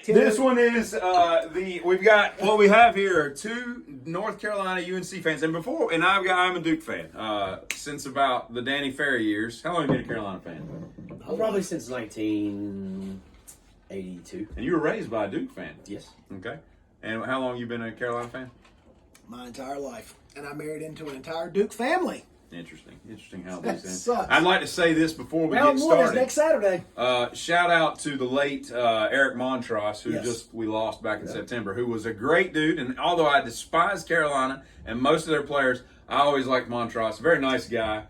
This one is we've got what we have here are two North Carolina UNC fans, and I'm a Duke fan since about the Danny Ferry years. How long have you been a Carolina fan? Probably since 1982. And you were raised by a Duke fan. Yes. Okay. And how long you been a Carolina fan? My entire life, and I married into an entire Duke family. Interesting how these Sucks. end. I'd like to say this before we Round get one is started. next Saturday. Shout out to the late Eric Montross, who Yes. we lost back in September, who was a great dude. And although I despise Carolina and most of their players, I always liked Montross. Very nice guy.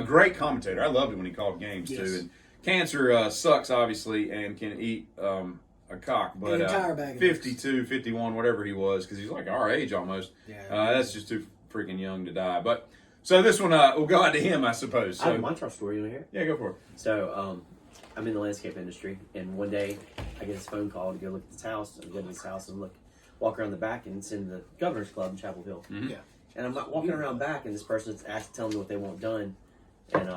Great commentator. I loved it when he called games, Yes. too. And cancer sucks, obviously, and can eat a cock. But An entire bag of 52, 51, whatever he was, because he's like our age almost. Yeah. That's just too freaking young to die. But so this one will go out to him, I suppose. I have a So, Montrose story. You want to hear? yeah, go for it. So, I'm in the landscape industry, and one day I get this phone call to go look at this house. I go to this house and walk around the back, and it's in the Governor's Club in Chapel Hill. Mm-hmm. Yeah. And I'm not walking around back, and this person's telling me what they want done, and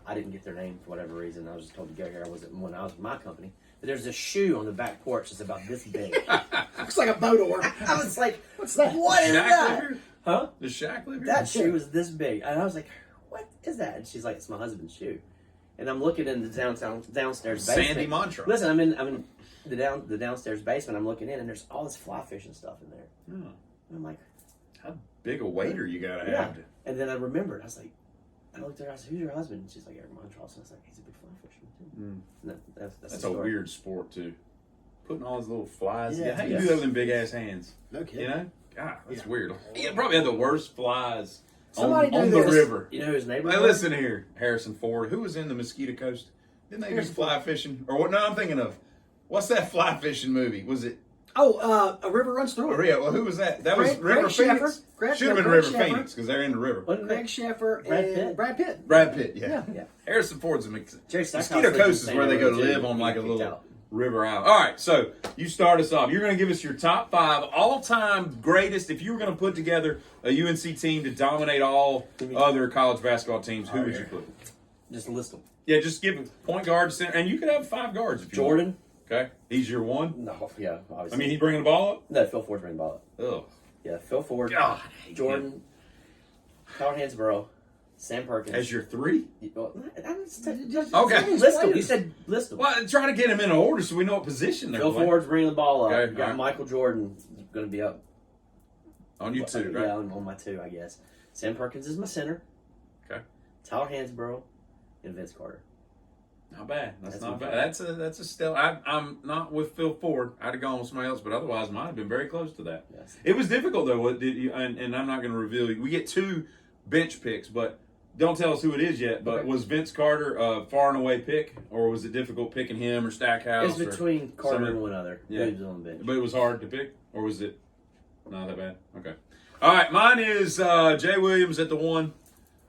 I didn't get their name for whatever reason. I was just told to go here. I wasn't when I was in my company. But there's a shoe on the back porch that's about this big. Looks like a boat oar. I was like, What's that? what is Shaq that? live here? Huh? Does Shaq live here? That shoe was this big. And I was like, what is that? And she's like, it's my husband's shoe. And I'm looking in the downstairs basement. Sandy Montrose. Listen, I'm in the downstairs basement. I'm looking in, and there's all this fly fishing stuff in there. Oh, And I'm like, how big a waiter you gotta yeah. have. And then I remembered. I was like, I looked at her. I said, who's your husband? And she's like, Eric Montross. And I was like, he's a big fly fisherman too. And that's That's the a story. weird sport too. Putting all those little flies. Yeah, Yeah, how you yes. do that with them big ass hands? No kidding. You know? God, that's Yeah. weird. You probably had the worst flies Somebody do on the this. river. You know whose neighbor? Hey, listen here, Harrison Ford. Who was in the Mosquito Coast? Didn't they do Harrison fly fishing? Or what? No, I'm thinking of what's that fly fishing movie? Was it? Oh, a river runs through Oh, it. yeah. Well, who was that? That was Greg River Phoenix. Sheffer. Should have been Greg River Sheffer. Phoenix because they're in the river. Wasn't Greg it? Sheffer Brad and Pitt? Brad Pitt. Brad Pitt. Yeah. Yeah. Harrison Ford's a Jerry Stackhouse Mosquito lives in Coast is St. where they go to Louis, live too. on He like a got little kicked out. river island. All right, so you start us off. You're going to give us your top 5 all-time greatest. If you were going to put together a UNC team to dominate all other college basketball teams, who would you put? Just list them. Yeah, just give a point guard, center, and you could have 5 guards if you want. Jordan? Okay, he's your one. No, yeah, obviously. I mean, he's bringing the ball up. no, Phil Ford's bringing the ball up. Ugh. Yeah, Phil Ford, God, I hate Jordan, him. Howard Hansborough, Sam Perkins. As your 3. Okay. List them. You said list them. Well, try to get him in order so we know what position they're Phil playing. Ford's bringing the ball up. Okay, You got alright. Michael Jordan going to be up. On you 2, right? Yeah, on my 2, I guess. Sam Perkins is my center. Okay. Tyler Hansborough and Vince Carter. Not bad. That's not okay. bad. That's a still. I'm not with Phil Ford. I'd have gone with somebody else, but otherwise, mine have been very close to that. Yes. It was difficult though. What did you? And I'm not going to reveal. We get 2 bench picks, but don't tell us who it is yet. But Okay. was Vince Carter a far and away pick, or was it difficult picking him or Stackhouse? It's between Carter somebody- and one other. Yeah. Who's on the bench. But it was hard to pick, or was it not that bad? Okay. All right, mine is Jay Williams at the 1.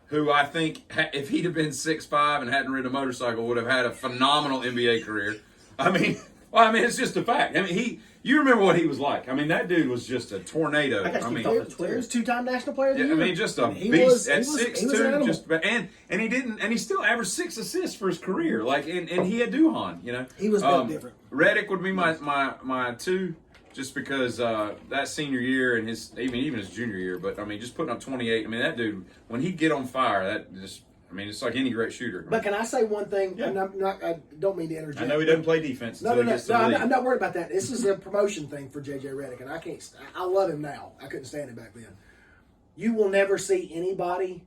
Who I think, if he'd have been 6'5" and hadn't ridden a motorcycle, would have had a phenomenal NBA career. I mean, it's just a fact. I mean, you remember what he was like. I mean, that dude was just a tornado. I got to I keep mean, talking. He was 2-time national player of the yeah, I year. mean, just a He beast was- at he was an 6'2", animal. just and he didn't, and he still averaged 6 assists for his career. Like, and he had Duhon, you know. He was built different. Reddick would be my 2. Just because that senior year and his even his junior year, but I mean, just putting up 28. I mean, that dude when he'd get on fire, it's like any great shooter. But can I say one thing? Yeah. I don't mean to interject. I know he doesn't play defense No, until no, he no. gets to no the I'm, league. not, I'm not worried about that. This is a promotion thing for J.J. Redick, and I love him now. I couldn't stand him back then. You will never see anybody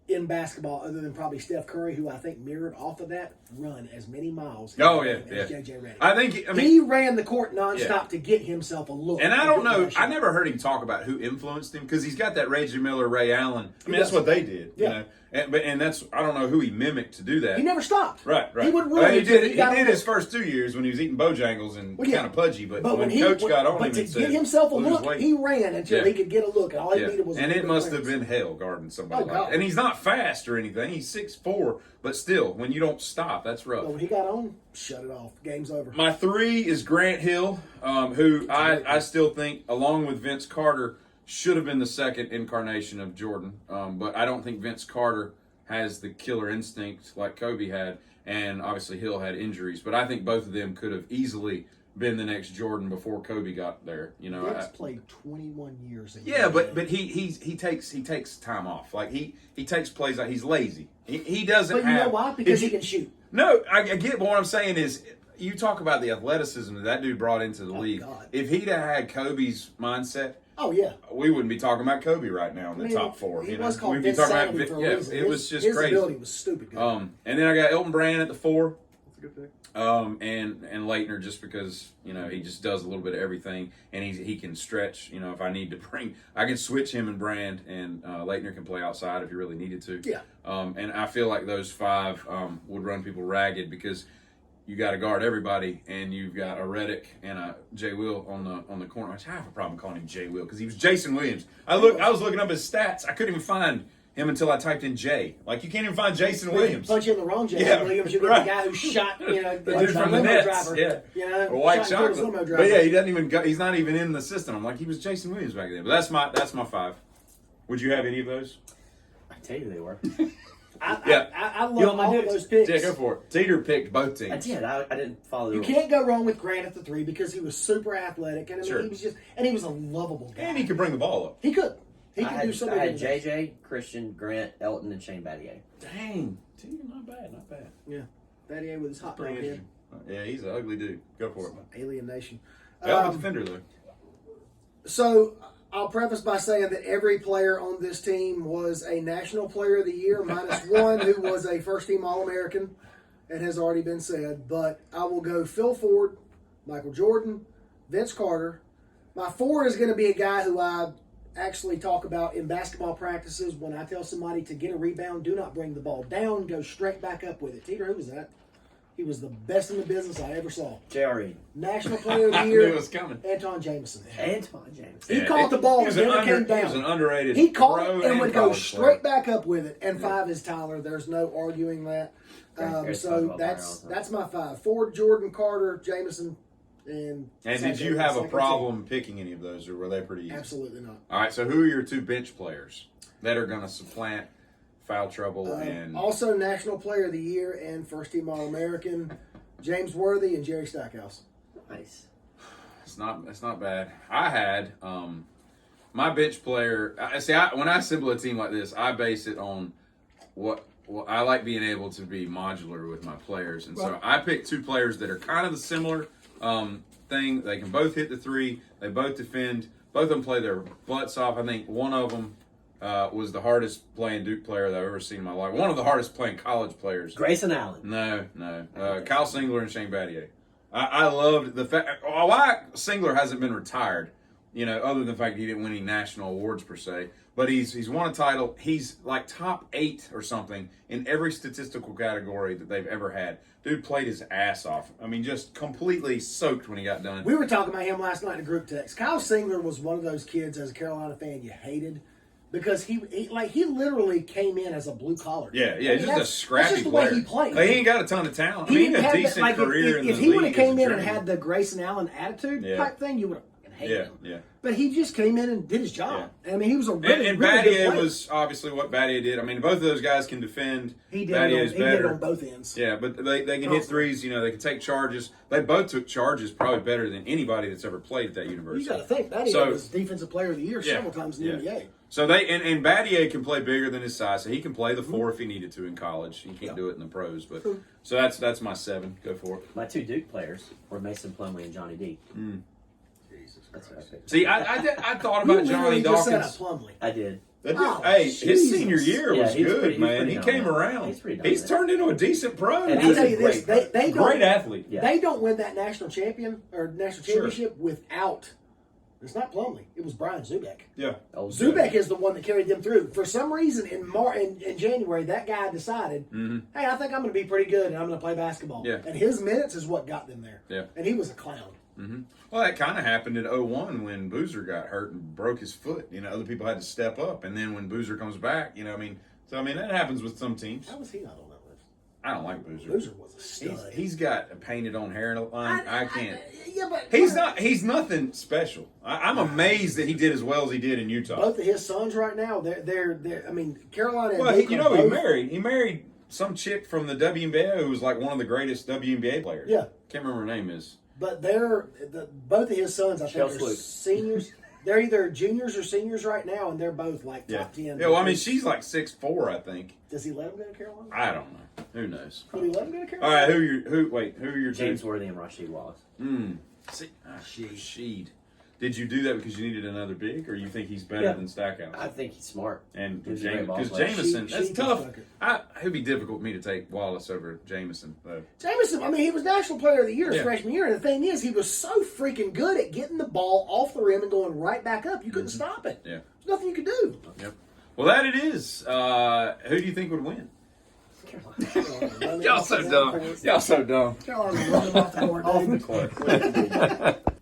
in basketball other than probably Steph Curry, who I think mirrored off of that, run as many miles Oh, as yeah. J.J. Redick. I mean, he ran the court nonstop Yeah. to get himself a look. and I don't know. I I never heard him talk about who influenced him because he's got that Reggie Miller, Ray Allen. I mean, that's does. what they did. Yeah. You know, and that's I don't know who he mimicked to do that. He never stopped. Right. He would run. Well, he until did. He got did on his the- first 2 years when he was eating Bojangles and Well, yeah. kind of pudgy. But But when he Coach got on but him to and get said, himself a "Lose look, weight." he ran until Yeah. he could get a look, and all he Yeah. needed was. a And little it bit must of have clearance. been hell guarding somebody Oh, like God. that. And he's not fast or anything. He's 6'4", but still, when you don't stop, that's rough. But when he got on, shut it off. Game's over. My 3 is Grant Hill, who I still think, along with Vince Carter, should have been the second incarnation of Jordan. But I don't think Vince Carter has the killer instinct like Kobe had, and obviously Hill had injuries. But I think both of them could have easily been the next Jordan before Kobe got there. You know, Vince played 21 years. In yeah, the but NBA. he takes time off. Like he takes plays out. He's lazy. He doesn't. But you know why? Because he can shoot. No, I get. But what I'm saying is, you talk about the athleticism that dude brought into the league. God. If he'd have had Kobe's mindset, Oh yeah, we wouldn't be talking about Kobe right now in the top four. He you know, was called we'd be Vince talking Sanity about for a reason. it was just his crazy. ability was stupid good. And then I got Elton Brand at the 4. That's a good pick. And Leitner just because he just does a little bit of everything, and he can stretch. If I need to I can switch him and Brand, and Leitner can play outside if he really needed to. Yeah. And I feel like those 5 would run people ragged because you got to guard everybody, and you've got a Reddick and a Jay Will on the corner. I have a problem calling him Jay Will because he was Jason Williams. I was looking up his stats. I couldn't even find him until I typed in Jay. Like, you can't even find Jason Williams. Punch in the wrong Jason Williams. You get right. the guy who shot, The dude from the limo Nets, driver. yeah. Or White shot and killed his limo Chocolate. driver. But yeah, he doesn't even go. He's not even in the system. I'm like, he was Jason Williams back then. But that's my 5. Would you have any of those? I tell you they were. I love You want my all of dudes? those picks. Yeah, go for it. Teeter picked both teams. I did. I didn't follow the You rules. can't go wrong with Grant at the 3 because he was super athletic, and Sure. he was a lovable guy. And he could bring the ball up. He could. He I could do so had many things. JJ, Christian, Grant, Elton, and Shane Battier. Dang. Teeter, not bad, not bad. Yeah, Battier with his hot dog Pretty head. interesting. Yeah, he's an ugly dude. Go for it. Alien Nation. Hell of a defender, though. So I'll preface by saying that every player on this team was a National Player of the Year, minus one who was a first-team All-American. It has already been said. But I will go Phil Ford, Michael Jordan, Vince Carter. My 4 is going to be a guy who I actually talk about in basketball practices. When I tell somebody to get a rebound, do not bring the ball down, go straight back up with it. Teeter, who was that? He was the best in the business I ever saw. J.R.E. National Player of the I knew Year, it was coming. Anton Jameson. Antoine James. He caught the ball and never came down. He was an underrated He caught pro it and would go college straight player. back up with it. And 5 is Tyler. There's no arguing that. Great So talk about that's my 5. Ford, Jordan, Carter, Jameson, and. And did you have a problem picking any of those, or were they pretty easy? Absolutely not. All right, so who are your 2 bench players that are going to supplant foul trouble and Also, National Player of the Year and First Team All American, James Worthy and Jerry Stackhouse. Nice. It's not bad. I had my bench player. When I assemble a team like this, I base it on what I like being able to be modular with my players, and so I picked 2 players that are kind of the similar thing. They can both hit the 3. They both defend. Both of them play their butts off. I think one of them was the hardest playing Duke player that I've ever seen in my life. One of the hardest playing college players. Grayson Allen. No. Kyle Singler and Shane Battier. I loved the fact why Singler hasn't been retired, other than the fact he didn't win any national awards per se. But he's won a title. He's like top 8 or something in every statistical category that they've ever had. Dude played his ass off. I mean, just completely soaked when he got done. We were talking about him last night in a group text. Kyle Singler was one of those kids as a Carolina fan you hated. Because he literally came in as a blue collar. Yeah, just a that's scrappy just the player. way he played. He ain't got a ton of talent. He He didn't had a have decent that, career in the if he would league have as came a in and journeyman. had the Grayson Allen attitude type thing, you would have hated him. Yeah. But he just came in and did his job. Yeah. I mean, he was a really, And really good Battier player. was obviously what Battier did. I mean, both of those guys can defend. He did, Battier's he did it better. on both ends. Yeah, but they can hit threes. They can take charges. They both took charges probably better than anybody that's ever played at that university. You got to think, Battier was Defensive Player of the Year several times in the NBA. So and Battier can play bigger than his size, so he can play the 4 if he needed to in college. He can't do it in the pros, but so that's my 7. Go for it. My 2 Duke players were Mason Plumlee and Johnny D. Jesus That's what I Christ. picked. See, I thought You about Johnny literally just set Dawkins. up Plumlee. I did. Hey, Jesus. his senior year Yeah, was he's good, pretty- he's man. pretty He dominant. came around. He's pretty He's dominant. turned into a decent pro. And I'll he's tell a you this, great they don't, great athlete. Yeah. they don't win that national national Sure. championship without. It's not Plumlee. It was Brian Zubek. Yeah. Old Zubek is the one that carried them through. For some reason, in January, that guy decided, hey, I think I'm going to be pretty good and I'm going to play basketball. Yeah. And his minutes is what got them there. Yeah. And he was a clown. Well, that kind of happened in 2001 when Boozer got hurt and broke his foot. Other people had to step up. And then when Boozer comes back, that happens with some teams. How was he not on that list? I don't like Boozer. Boozer was a stud. He's got a painted on hairline. I can't. Yeah, but He's nothing special. I'm amazed that he did as well as he did in Utah. both of his sons right now, they're. I mean, Carolina. And Well, Duke he are both- married. He married some chick from the WNBA who was like one of the greatest WNBA players. Yeah. Can't remember her name is. But both of his sons, I think, Shell are Swoop. seniors. They're either juniors or seniors right now, and they're both like Yeah. top 10. Yeah, well, I mean, she's like 6'4", I think. Does he let him go to Carolina? I don't know. Who knows? Would he let him go to All Carolina? right, who are your James two? Worthy and Rasheed Wallace. See, Sheed. Sheed. Did you do that because you needed another big, or you think he's better than Stackhouse? I think he's smart. And He's a great ball because player. Jameson, She- that's she tough. can suck it. It'd be difficult for me to take Wallace over Jameson, though. Jameson, I mean, he was National Player of the Year his Yeah. freshman year, and the thing is, he was so freaking good at getting the ball off the rim and going right back up. You couldn't stop it. Yeah. There's nothing you could do. Yep. Well, that it is. Who do you think would win? Carolina. Y'all so dumb. Y'all so dumb. Carolina run him off the court, Off the dude. court.